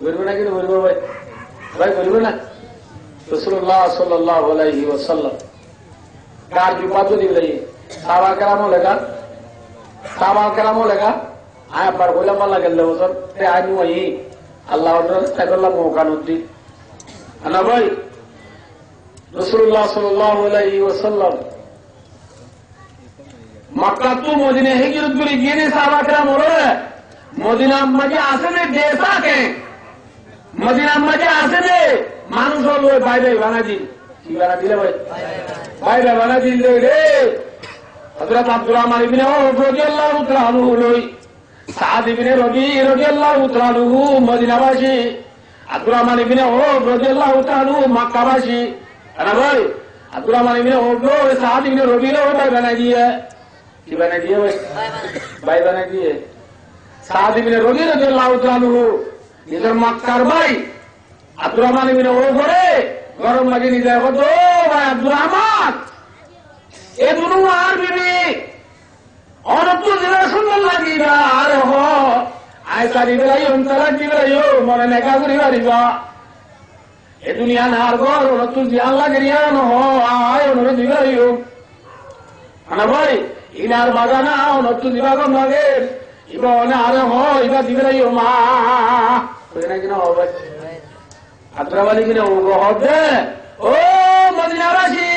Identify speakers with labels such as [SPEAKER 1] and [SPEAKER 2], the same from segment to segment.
[SPEAKER 1] বলবে না কিন্তু বলবো ভাই, ভাই বলবে না। রাসূলুল্লাহ সাল্লাল্লাহু আলাইহি ওয়াসাল্লাম কার বিপদ দিবে সাহাবা কেরামও লেখা, সাহাবা কেরামও লেখা আয় আবার বললাম আল্লাহ গেল বছর আনু আই আল্লাহ তাকল্লাহ মৌকানুদ্দিন না ভাই। রাসূলুল্লাহ সাল্লাল্লাহু আলাইহি ওয়াসাল্লাম মক্কা টু মদিনা হিজরত করে গিয়ে সাহাবা কেরাম বলে মদিনা মাঝে আসে নে দেশাকে, মদিনা মাঝে আসে নে মানুষ হল বাইরে বানা দিন, কি বানা দিলে ভাই বাইরে বানা দিল রে। হযরত আব্দুর রহমান ইবনে আওফ রাদিয়াল্লাহু তাআলা আনহু লই সাদ ইবনে রবি রাদিয়াল্লাহু তাআলা আনহু মদিনাবাসী, আব্দুর রহমান ইবনে আওফ রাদিয়াল্লাহু তাআলা আনহু মক্কাবাসী। আরে ভাই আব্দুর রহমান ইবনে আওফ লো সাদ ইবনে রবি লো ভাই বানা দিয়ে, কি বানা দিয়ে ভাই ভাই বানা দিয়ে। সাদ ইবনে রবি রাদিয়াল্লাহু তাআলা আনহু নিজের মক্কার ভাই আব্দুর রহমান ইবনে আওফ করে গরম লাগে নিজে কত ভাই আব্দুর রহমান এ দুনু আর বিবি অনত্য জেলা সুন্দর লাগিবা আর হ আয় সারি বেলাই অন্তরা দিবাইও মনে নেকা করি পারিবা এ দুনিয়া নার ঘর অনত্য জিয়ান লাগিয়া নহ আয় অনুর দিবাইও আনা ভাই ইনার বাগানা অনত্য দিবাগম লাগে ইবা অনে আর হ ইবা দিবাইও মা কই না কিনা হবে আব্দুর রহমান ইবনে আওফ হবে ও মদিনাবাসী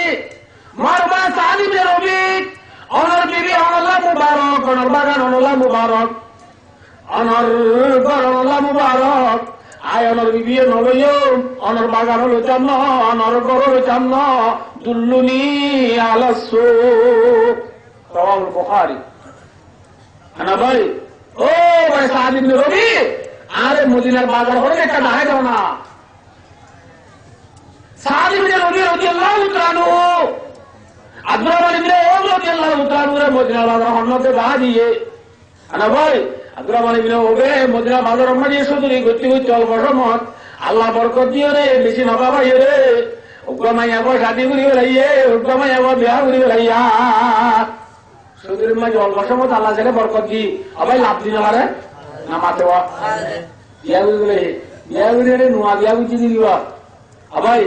[SPEAKER 1] মারবা সাদ ইবনে রবি অনর বিবি অনল্লাহ মুবারক, অনর বাগান অনল্লাহ মুবারক, অনর ঘর অনল্লাহ মুবারক। আয় অনর বিবি নলইও অনর বাগান হলো চান্ন, অনর ঘর হলো চান্ন দুল্লুনি আলা সুক রাওয়াহুল বুখারী। না ভাই ও ভাই সাদ ইবনে রবি আরে মদিনার বাজার হলে একটা দাঁড়ায় দাও না। সাদ ইবনে রবি রাদিয়াল্লাহু তাআলা আনহু আব্দুর রহমান ইবনে আওফ রাদিয়াল্লাহু তাআলা আনহু মদিনার বাজার হন্নতে বা দিয়ে না ভাই আব্দুর রহমান ইবনে আওফ মদিনার বাজার মাঝে সুদূরি গতি গতি অল্প সময় আল্লাহ বরকত দিও রে, বেশি নবা ভাই রে, হুকমাই আবার শাদি করি বেলাইয়ে, হুকমাই আবার বিয়া করি বেলাইয়া সুদূরের মাঝে অল্প সময় আল্লাহ ছেলে বরকত দি আবার লাভ দিন পারে না মাতে বিয়া করি বলে বিয়া করি নোয়া বিয়া বুঝি দিবা আবাই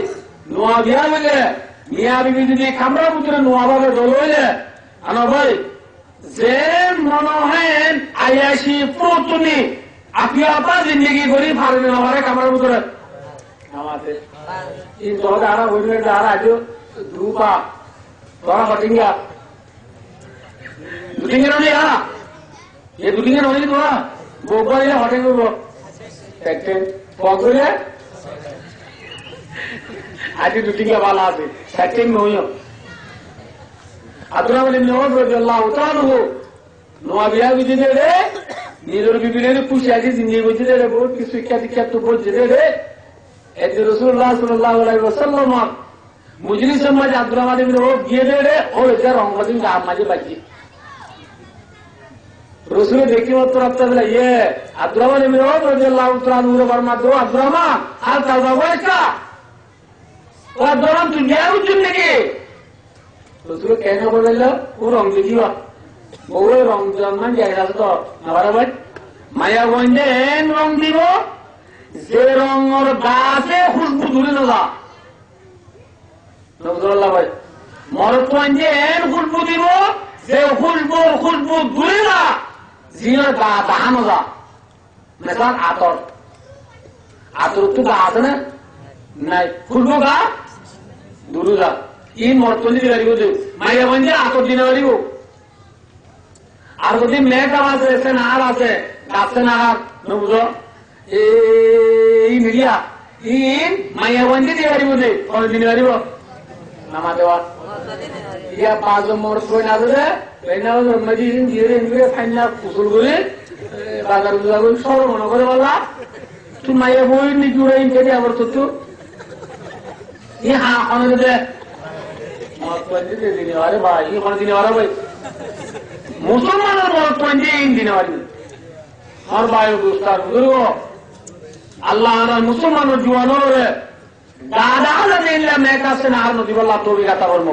[SPEAKER 1] নোয়া বিয়া বলে মিয়া বিবি যদি কামরা ভিতরে নোয়া ভাবে দল হইলে আনা ভাই যে মনে হয় আয়াসি প্রতুনি আপনি আপনার জিন্দগি করি ফারবে না পারে কামরার ভিতরে নামাতে এই দল আরা হইলে আরা আজ ধূপা তোরা হটিঙ্গা দুটিঙ্গে নয় আ এ দুটিঙ্গে নয় তোরা গোবর দিলে হটিং করবো একটা পকড়ে আজ দুটিঙ্গে ভালো আছে সেটিং নইও। আব্দুর রহমান ইবনে আওফ রাদিয়াল্লাহু তাআলা আনহু নোয়া বিয়া বুঝি দে রে, নিজের বিবিনের খুশি আছে জিন্দগি বুঝি দে রে, বহুত কিছু শিক্ষা দীক্ষা তো বলছে রে। এতে রাসূলুল্লাহ সাল্লাল্লাহু আলাইহি ওয়াসাল্লাম মুজলিসের মাঝে আব্দুর রহমান ইবনে আওফ গিয়ে দে রে ও এটা রঙ্গদিন গাম মাঝে বাজি রসুল দেখি মাত্র রাস্তা বেলা ইয়ে আব্দুর রহমান ইবনে আওফ রাদিয়াল্লাহু তাআলা আনহু বর্মা দো আব্দুর রহমান আর তাও বাবা এটা ও আব্দুর রহমান তুই বিয়া বুঝছিস নাকি রসুল কেন বলল ও রং দেখিবা বউরে রং জন্মান জায়গা তো না ভাই মায়া গঞ্জে এন রং দিব যে রঙর গাছে খুশবু ধরে না নজরুল্লাহ ভাই মরদ গঞ্জে এন খুশবু দিব যে খুশবু ধরে না জিনার গা দাহানো যা মেসান আতর আতর তো গা আছে না নাই খুশবু গা দূরে যা এই মরতলি দিতে পারিব যে মাইয়া গঞ্জে আতর দিতে পারিব আর যদি মেঘ আছে সে নাহার আছে গাছে নাহার বুঝো এই মিডিয়া ইন মাইয়া বন্ধি দিয়ে পারিব যে কোন দিন পারিব নামা দেওয়া ইয়া পাঁচ মোর কই না দে কইনা মজি দিয়ে দিয়ে ফাইনা কুসুল করে বাজার বাজার সব মনে করে বলা তুই মাইয়া বই নি জুড়ে ইনকে আবার তো ই হ্যাঁ কোন দে মত বন্ধি দিয়ে দিনে আরে ভাই ই কোন দিনে আরে ভাই মুসলমানের মত বন্ধি দিনে আরে আর বায়ু দুস্তার বুঝলো আল্লাহ মুসলমানের জুয়ানোর দাদা মেয়েকা সে না নদী বল্লা তবি গাতা বলবো